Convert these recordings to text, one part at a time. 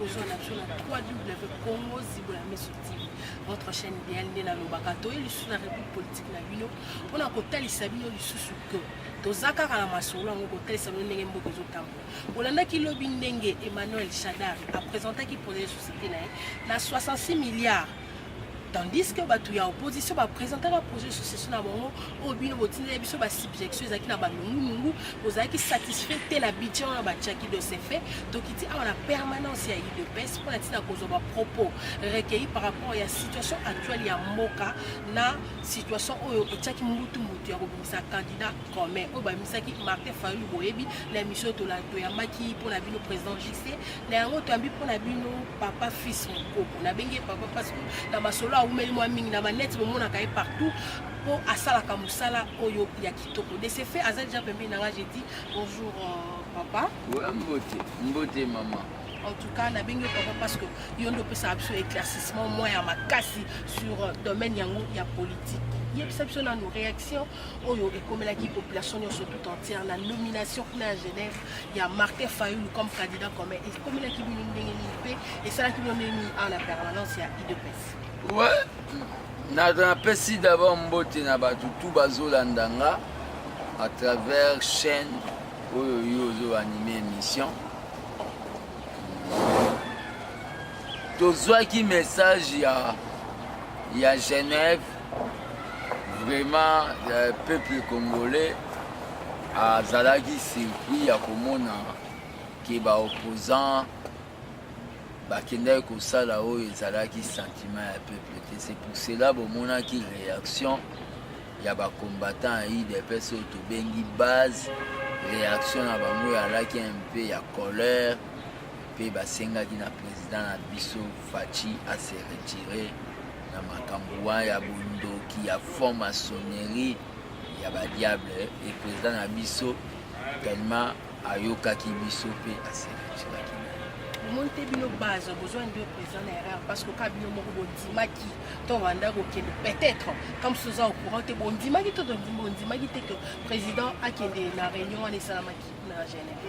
besoin sur la Congo Zibolamé sur TV. Votre chaîne idéale de la Lobakato et sur la République politique na bino. On a côté les sabino du sous-que. Tozaka à la masolo on côté sabino n'engembo kezo tambo. Olanda ki lobi ndenge Emmanuel Chadar a présenté qui projet société na 66 milliards. Tandis que la opposition va présenter un projet de succession à Bongo, au bino botine biso ba subjection ezaki na ba nungu ozaki satisfait tel habitude na ba tchaki de ces faits donc il y a la permanence ya IDPS pour la tina kozo ba propos recueillis par rapport à la situation actuelle ya Moka na situation oyo tchaki mutu ya kobimisa candidat comme o ba misaki Martin Fayulu boyebi la mission to la to ya maki pour la bino président JC na yango to ambi pour la bino papa fils moko na bengi papa parce que na masolo ou même moi mingi na manette mon a partout pour asala kamusala oyo ya kitoko de ce fait azal déjà pembe na j'ai dit bonjour papa ouais mbote maman en tout cas na bengi papa parce que yondo peut ça absolu éclaircissement moi ya makasi sur domaine yango ya politique il y a perception dans nos réactions oyo et comme la population sur tout entière la nomination à Genève il y a Martin Fayulu comme candidat comme et comme la qui vient d'NLP et ça qui vient mis en la permanence il y a IDPS. Ouais, napesi d'abord mbote na batu tout bazolandanga à travers chaîne oyo yozo animer émission. Tozwaki message ya Genève vraiment le peuple congolais azalaki surpris ya komona ke ba opposant bakendaki kosala oyo ezalaki sentiment ya peuple te. C'est pour cela bomonaki réaction ya bacombattant ya IDPS oyo tobengi base réaction na bango ezalaki un peu ya colère mpe basengaki na président na biso Faci ase retire na makambo wana ya bondoki ya franc-maçonnerie ya badiable et président na biso tellement ayokaki biso mpe ase retiraki. Monter bino base besoin de président erreur parce que quand bino moko bondimaki to wanda ko kende peut-être comme ça au courant te bondimaki to bondimaki te que président a kende na réunion en salamaki na Genève.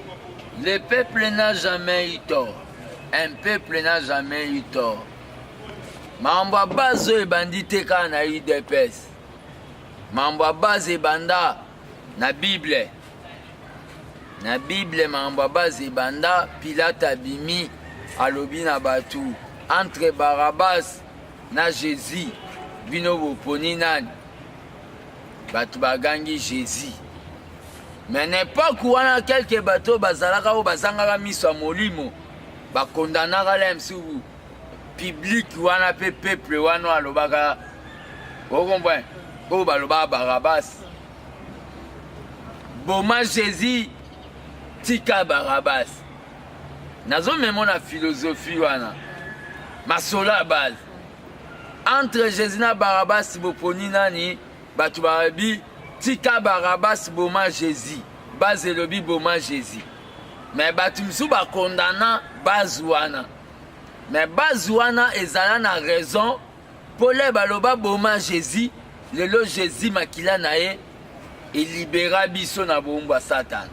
Le peuple n'a jamais eu tort. Un peuple n'a jamais eu tort. Mambo bazo e bandite ka na IDPS. Mambo base e banda na Bible. Na Bible mambo base banda Pilate abimi alobi na batu entre Barabbas na Jésus bino boponi nani batu bagangi Jésus mais n'importe wana quelques bateaux bazalaka o bazangaka miso molimo bakondanaka la msubu public wana pe peuple wana alobaka o comprend ko baloba Barabbas boma Jésus tika Barabbas nazo même na philosophie wana masola base entre Jésus na Barabbas boponi nani batu barabi tika Barabbas boma Jésus base lobi boma Jésus mais batu msu ba condamna base wana mais base wana ezala na raison pour les baloba boma Jésus lelo Jésus makila na ye et libéra biso na bomba Satan.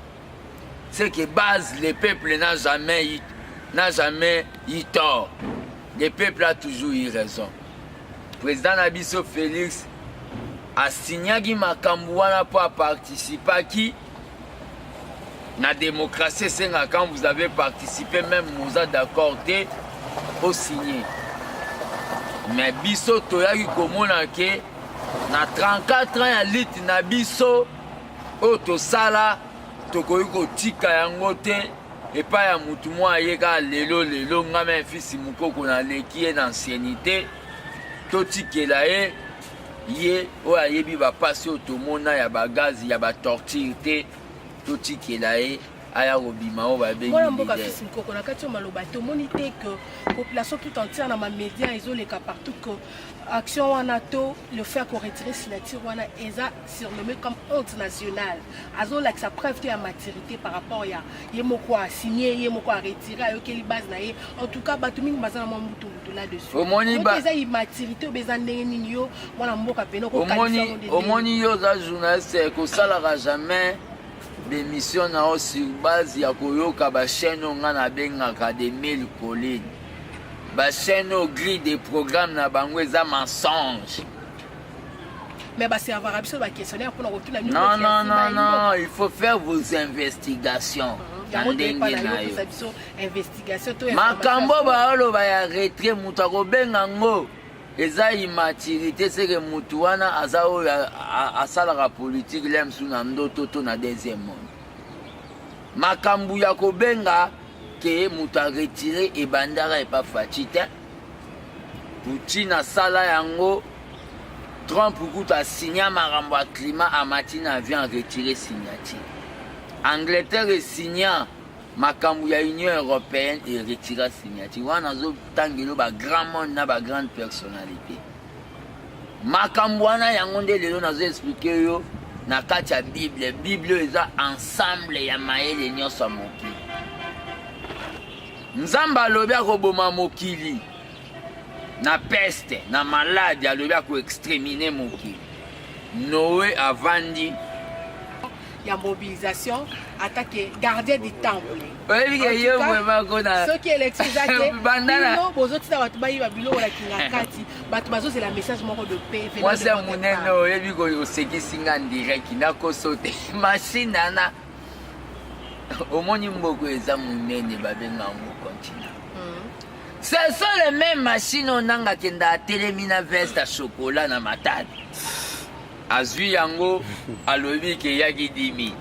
C'est que base, le peuple n'a jamais eu tort. Le peuple a toujours eu raison. Le président Nabiso Félix a signé Makambouana pour participer à la démocratie. C'est quand vous avez participé, même vous êtes d'accord au signer. Mais Biso Toyaki Komona ke na 34 ans ya lit Nabiso Oto Sala. Tokoyi kotika yango te epa ya mutu mwa ayeka lelo ngame fisi mukoko na leki ye na ancienité totikela ye oyo ayebi bapasi oyo tomona ya bagazi ya batorture te totikela ye aya kobima oyo babengi mwana mboka fisi mukoko na kati ya maloba tomoni te que population tout entière na bamédia ezoleka partout que action wana to le fait qu'on retire signature wana eza surnommé comme honte nationale azola que sa preuve de maturité par rapport à yemoko a signé yemoko a retiré ayokeli base na ye en tout cas batu mingi bazana mwa mutu là dessus omoni ba eza immaturité obeza ndenge nini yo mwana mboka peno ko omoni yo za journaliste ko salaka jamais d'émission na sur base ya koyoka ba chaîne nga na bengaka de mail collègue ba chaîne au grille des programmes na bango eza mensonge. Mais bah c'est avoir absolu ba questionnaire pour retourner non, il faut faire vos investigations. Makambo baoloba ya retrait mutu akobenga ngo eza immaturité seke mutu wana aza oyo asalaka politique lemsu na ndoto to na deuxième monde. Makambo ya kobenga ke mutu aretire ebandaka epa faci te Poutine asala yango Trump kuta signa makambo ya climat amati na avion retiré signature. Angleterre signa makambo ya Union européenne et retira signature. Wana zo tangelo ba grand monde na ba grande personnalité. Makambo wana yango nde lelo nazo expliquer yo na kati ya Bible. Bible eza ensemble ya mayele nyonso mokili. Nzamba alobi akoboma mokili na peste na malade alobi akoexterminer mokili. Noé avandi ya mobilisation attaque gardien du temple. Oui, yo vraiment kona. Ce qui est l'exacté. Bandana. Bozo tisa watu bayi babilo wala kingakati. Batu bazo c'est la message moko de paix. Moi c'est mon eno yebi ko oseki singa direct na ko sauter. Machine nana. Omoni mboko eza munene babenga ngo continue. Ce sont les mêmes machines onanga kenda telemina veste à chocolat na matade. Azui yango alobi ke yaki dimi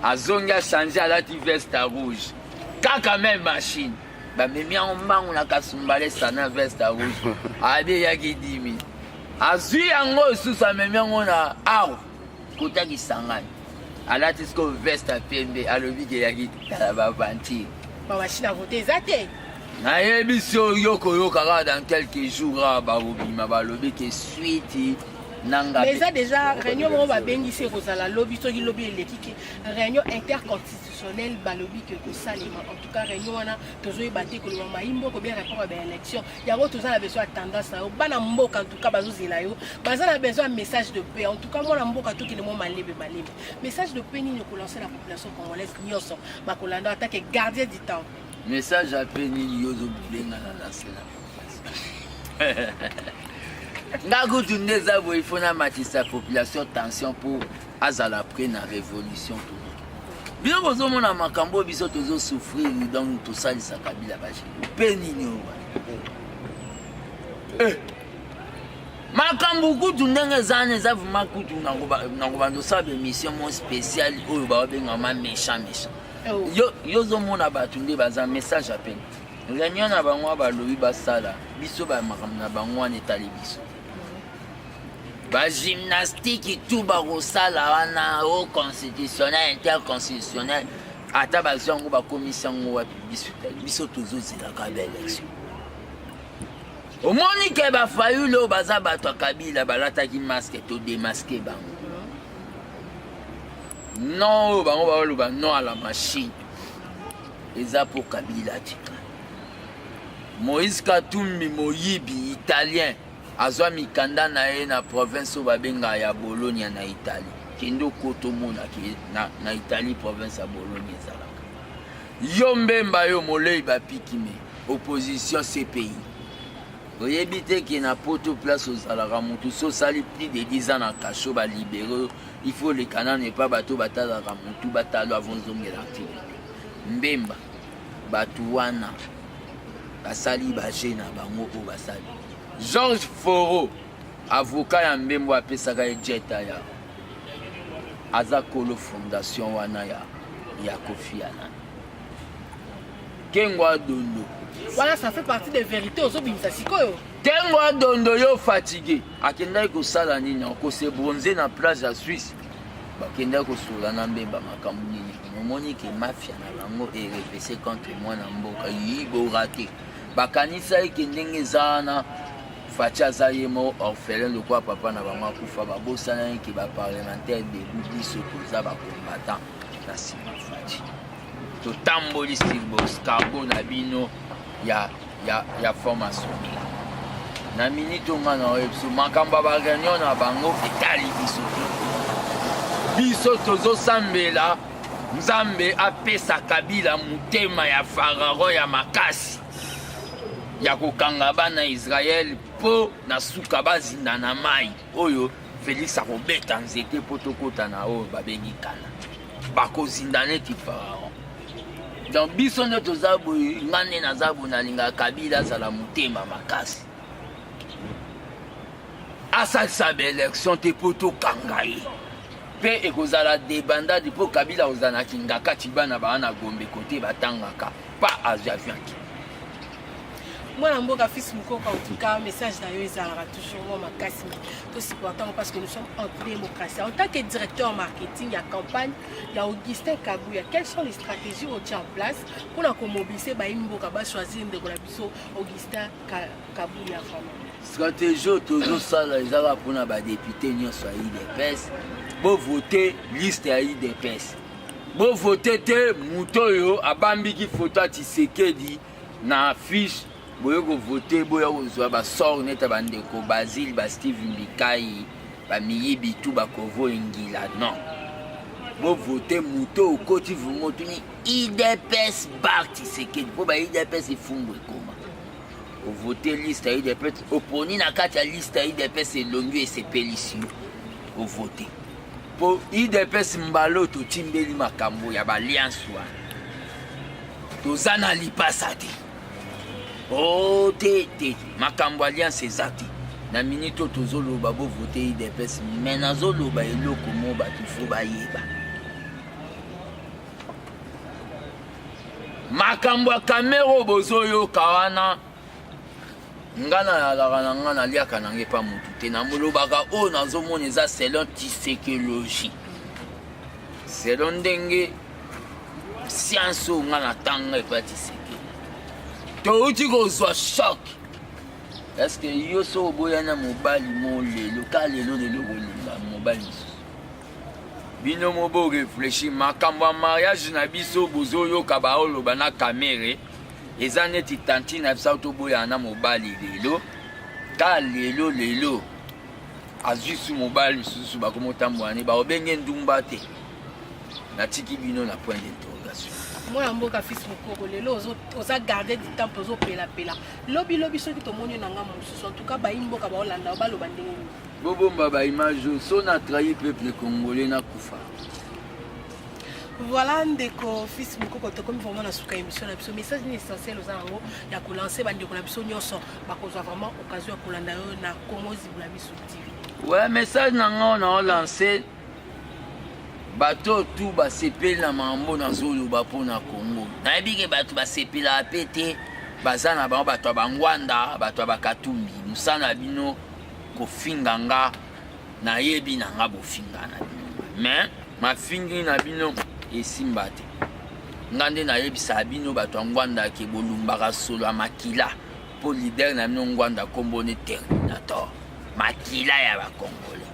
azongi changer alati veste rouge kaka même machine ba memi mbangu na kasumbale sana veste rouge abi yaki dimi azui yango susa memi yango na aw kotaki sangani alati sko veste pembe alobi ke yaki tala ba banti ba machine à voter zate na yebi so yoko yoka dans quelques jours ba obima ba lobi ke suite. Mais ça déjà réunion on va bengi c'est la lobby to lobby l'équipe réunion interconstitutionnelle ba lobby que salima en tout cas réunion wana tozo battre ko mama imbo ko bien répondre à l'élection ya go toza la besoin tendance na bana mboka en tout cas bazo zela yo baza na besoin message de paix en tout cas moi na mboka to ki le mo malebe message de paix ni ko lancer la population congolaise nyoso ba ko landa attaque gardien du temps message à paix ni yozo bilenga na lancer la Ngagutu ndeza bo il faut na matisa population tension pour azala après na révolution tout. Bien bozo mona makambo biso tozo souffrir donc tout ça ça kabila bashi. Penino. Makambo kutu ndenge zane za vuma kutu na ngoba ndo sabe mission mon spécial oyo ba benga ma méchant. Yo zo mona batu nde baza message à peine. Réunion na bango ba lobi basala biso ba makambo na bango wana etali biso. Ba gymnastique tout ba rosala wana au constitutionnel interconstitutionnel ata ba zongo ba commission wa biso tozo zela ka ba élection. Au monique ba fayulo baza bato kabila balata ki masque to démasquer bango. Non bango ba loba non à la machine. Eza pour kabila tika. Moïse Katumbi moyibi italien azwa mikanda na ye na province babenga ya Bologna na Italie kendo koto mona na Italie province ya Bologna ezalaka yo mbemba yo molei bapikime opposition CPI oyebi te ke na poto place ozalaka mutu so sali plus de 10 ans na kasho ba libéré il faut le canal ne pas bato batalaka mutu batalo avonzongela activité mbemba batu wana basali baje na bango o basali Georges Foro avocat ya mbembo apesaka ejeta ya azakolo fondation wana ya Kofi Annan Kengwa Dondo voilà ça fait partie des vérités aux obimisa sikoyo Kengwa Dondo yo fatigué akendaki kosala nini akose bronzer na plage ya Suisse bakendaki kosola na mbemba makambo nini omoni ke mafia na bango erepese contre moi na mboka yibo raté bakanisa eke ndenge zana Fachi azayemo orphelin de quoi papa na bango akufa babosana eke ba parlementaire de biso toza ba combattant na sima Fachi to tamboli sirbos cargo na bino ya formation na minute ngana oyebiso makambo ba réunion na bango etali biso tozo sambela nzambe apesa Kabila mutema ya farao ya makasi ya kokanga bana Israel po na suka bazinda na mai oyo Félix akobeta nzete po tokota na oyo babengi kana bakozinda neti farao. Donc biso nde toza boye ngane naza boye nalinga Kabila azala mutema makasi asalisa baélection te po tokanga ye mpe ekozala debandade mpo Kabila ozala na kingaka bana baa na Gombe kote batangaka pa azwi avianki. Moi, mboka fils Mukoko, en tout cas, message d'ailleurs, ils aura toujours makasi. C'est important parce que nous sommes en démocratie. En tant que directeur marketing, il y a campagne, il y a Augustin Kabouya. Quelles sont les stratégies au en place pour la mobiliser Mboka ba choisir de Augustin Kabouya? Stratégie toujours ça, ils aura pour les députés ni soit IDPS. Bon voter liste à IDPS. Bon voter te Mutoyo abambi ki photo Tshisekedi na affiche. Boyo ko voter boya ozwa ba sort neta bandeko Basile ba Steve Mbikai ba Miyibi tu ba Kovo Ngila non. Bo voter Muto okoti vumo tuni IDPS Barti Tshisekedi po ba IDPS ifumbwe koma. O voter liste IDPS oponi na kati ya liste IDPS elongi esepelisi o voter. Po IDPS mbalo to timbeli makambo ya ba alliance wa. Tozana lipasa te. Oh, makambo alliance ezati na minute tozoloba bo voter IDPS mais nazoloba eloko mo bato fo bayeba makambo ya kamero bozoyoka wana ngana yalaka na ngana liaka nange pa mutu te namolobaka oyo nazomona eza selon tisekologie selon ndenge science oyo nga na tanga epa Tshisekedi touti kozwa choc. Est-ce que yo so boyana mobali mo lelo ka lelo kolinga mobali bino mobo réfléchir makambo ya mariage na biso bozoyoka baoloba na kamere eza neti tanti na biso toboyana mobali lelo ka lelo azwi su mobali susu bakomotambwana baobenge ndumba te natiki bino na point d'interrogation. Moi, mboka fils Mukoko, lelo oza garder du temps pour pela. Lobi soki to moni na ngam mususu en tout cas ba imboka ba Holanda ba lo bandenge. Bobomba ba image so na trahi peuple congolais na kufa. Voilà ndeko fils Mukoko to comme vraiment na suka émission na biso message ni essentiel aux ango ya ko lancer bandeko na biso nyonso ba ko vraiment occasion ya kolanda yo na Congo Zibula biso TV. Ouais, message na ngo na lancer bato tout basepeli na mambo na zoloba mpona Congo nayebi ke bato basepela apete baza na bango bato ya bangwanda bato ya bakatumbi mosala bino kofinga nga nayebi na nga bofinga na bino mais mafingi na bino esimba te nga nde nayebisa bino bato ya ngwanda ke bolumbaka solo ya makila mpo lider na bino ngwanda kombo ne Terminator makila ya bakongolais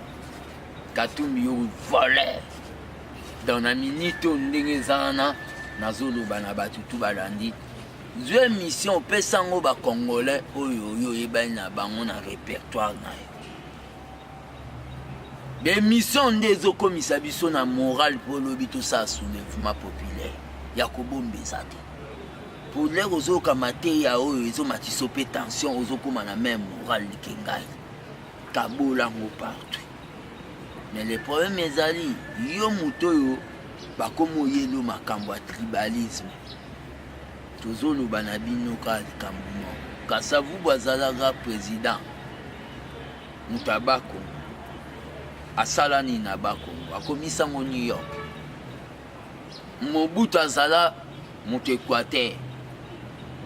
katumbi yo voleur dans la minute ndenge zana nazoloba na bato tu balandi zwe mission pesa ngo ba congolais oyo ebani na bango na répertoire na yo be mission ndezo komisa biso na moral pour lobi to sa soulèvement populaire ya kobombeza te pour les ozo kamate ya oyo ezo matiso pe tension ozo koma na même moral likengai kabola ngo partout. Mais le problème ezali yo mutoyo bakomo yelo makambo ya tribalisme tozoloba na bino ka likambo Kasavu bazalaga président mutabako asalani na bakongo akomisa ngo New York Mobutu azala mutu Équateur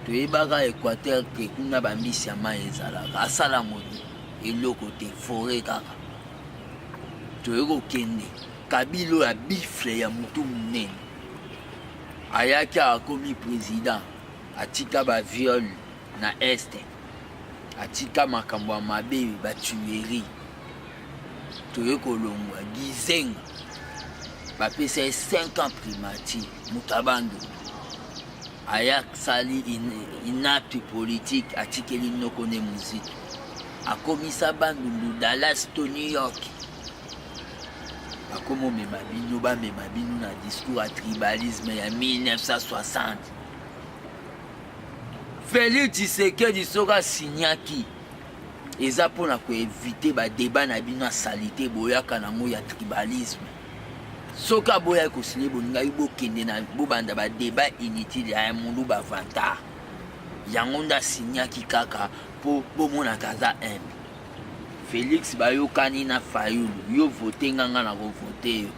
toyebaka Équateur ke kuna bambisi ya mai ezalaka asala ngoni eloko te forêt kaka toyeko kende Kabilo ya bifle ya mutu munene ayaki akomi président atika ba viol na este atika makambo ya mabe ba tuerie toyeko longwa Gizenga bapesa 5 ans primature mutabando ayak sali inapte politique atikeli nokone muziki akomisa bandundu Dallas to New York bakomo mema bino na discours à tribalisme ya 1960. Félix Tshisekedi soka signaki eza mpona koevite badeba na bino ya salite boyaka nango ya tribalisme. Soka boya kosinye boningai bokende na bobanda badeba inutile ya mundu bavantard. Yango nda signaki kaka po bomona kaza embe. Félix bayokani na Fayulu, yo vote nganga na vote yo.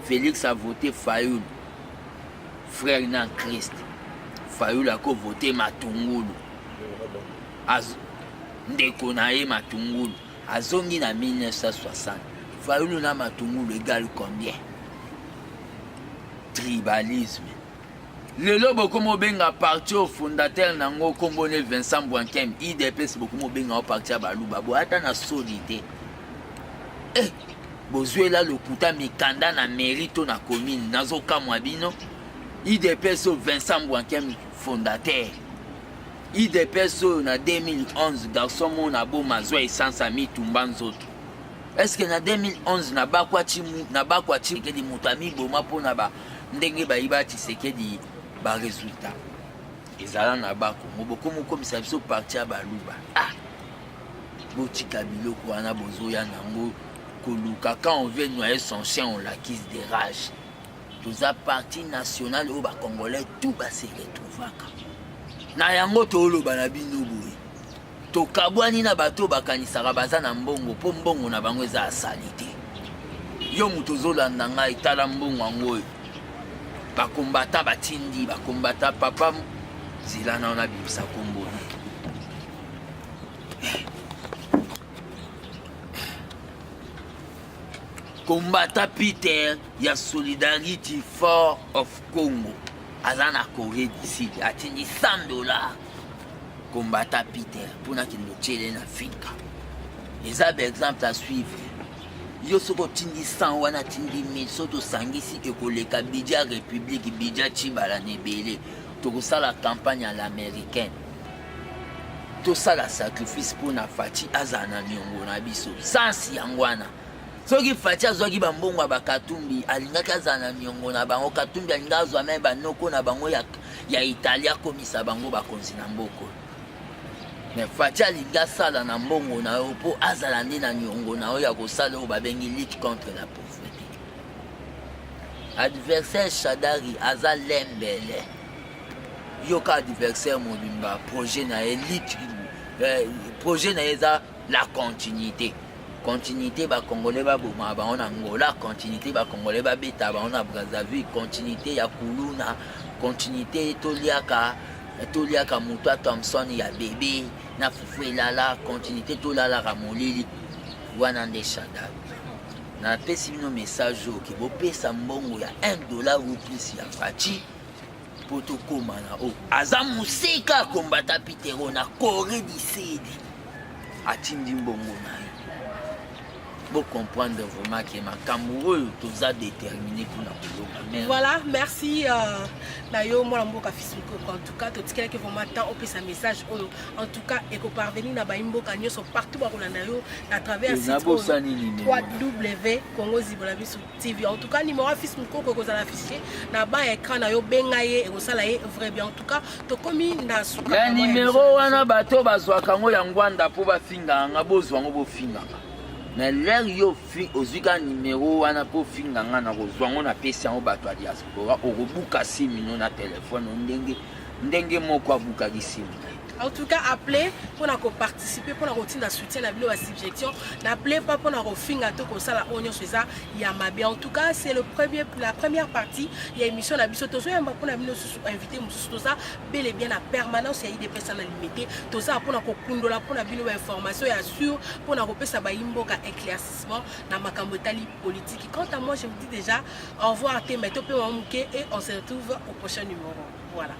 Félix a voté Fayulu, frère na Christ. Fayulu a voté Matungulu. Ndeko na ye Matungulu. Azongi na 1960. Fayulu na Matungulu égale combien? Tribalisme. Lelo bokomo benga parti au fondateur nango kombone Vincent Bouankem IDPS bokomo benga au parti ya baluba bo ata na solide. Bozwela lokuta mikanda na mérito na commune nazoka mwabino IDPS au Vincent Bouankem fondateur. IDPS na 2011 garçon mon abo mazwa essence a mitumba nzoto. Est-ce que na 2011 na bakwa chi ke di mutami boma pona ba ndenge ba iba Tshisekedi ba résultat ezala na bako mobokomo komisa biso parti ya baluba botika biloko wana bozoya nango koluka quand on veut noyer son chien on l'accuse de rage. Toza parti national oyo bakongolais tout base retrouvaka na yango toloba na bino boye tokabwani na bato bakanisaka baza na mbongo po mbongo na bango eza asali te. Yo mutu ozolanda ngai tala mbongo yango oyo bakombata batindi bakombata papa zila na ona bibisa kombo kombata Peter ya Solidarity for of Congo aza na Corée du Sud atindi $100 kombata Peter pona kilo tshele na finka eza ba exemple à suivre. Yo soko tindi 100 wana tindi 1000 soto sangisi ekoleka budget république budget chibala nebele tokosala campagne à l'américaine tosala sacrifice pour na Fati azana niongo na biso sans yangwana soki Fati azwaki bambongo ba Katumbi alingaki azana niongo na bango Katumbi alinga azwa me banoko na bango ya Italia komisa bango bakonzi na mboko. Mais Fati alinga sala na mbongo na yo po azala nde na niongo na yo ya kosala oyo babengi lutte contre la pauvreté. Adversaire Shadari aza lembele yoka adversaire Mobimba projet na elite projet na eza la continuité ba congolais ba boma ba on Angola continuité ba congolais ba beta ba on a Brazzaville continuité ya Kuluna continuité toliaka mutu Thompson ya bébé na fufu elala continuité tolala ramolili wana nde Shadari na pesi bino message oke bopesa mbongo ya $1 ou plus ya Fati po tokoma na o aza musika kombata Pitero na Corée du Sud atindi mbongo na ye bo comprendre vraiment que makambo oyo toza déterminé pour na kolonga. Voilà, merci Nayo moi mboka Fismoko. En tout cas, to tikela que vraiment tant opé sa message en tout cas et ko parvenir na ba mboka nyoso partout ba kolanda yo à travers site www.congozibola-biso TV. En tout cas, numéro Fismoko ko za afficher na ba écran na yo benga ye e ko sala ye vrai bien. En tout cas, to komi na suka. Ya numéro wana bato bazwa kango ya ngwanda po ba finga nga bozwa ngo bo finga. Mais l'air yo fi ozuka numéro wana po finga nga na kozwango na pesi yango bato ya diaspora okobuka simu na téléphone ndenge moko abuka simu. En tout cas, appelez pour participer, pour nous soutien la vidéo à subjection. N'appelez pas pour nous finir tout comme ça la oignon sur ça. Il y a ma bien. En tout cas, c'est la première partie. Il y a émission la biso. Tout ça, pour nous inviter tout ça. Bel et bien la permanence. Il y a des personnes limitées. Tout ça pour nous kundola pour nous information et assure pour nous repérer ça baimbo ka éclaircissement dans ma cambotali politique. Quant à moi, je vous dis déjà au revoir à tes méthodes et on se retrouve au prochain numéro. Voilà.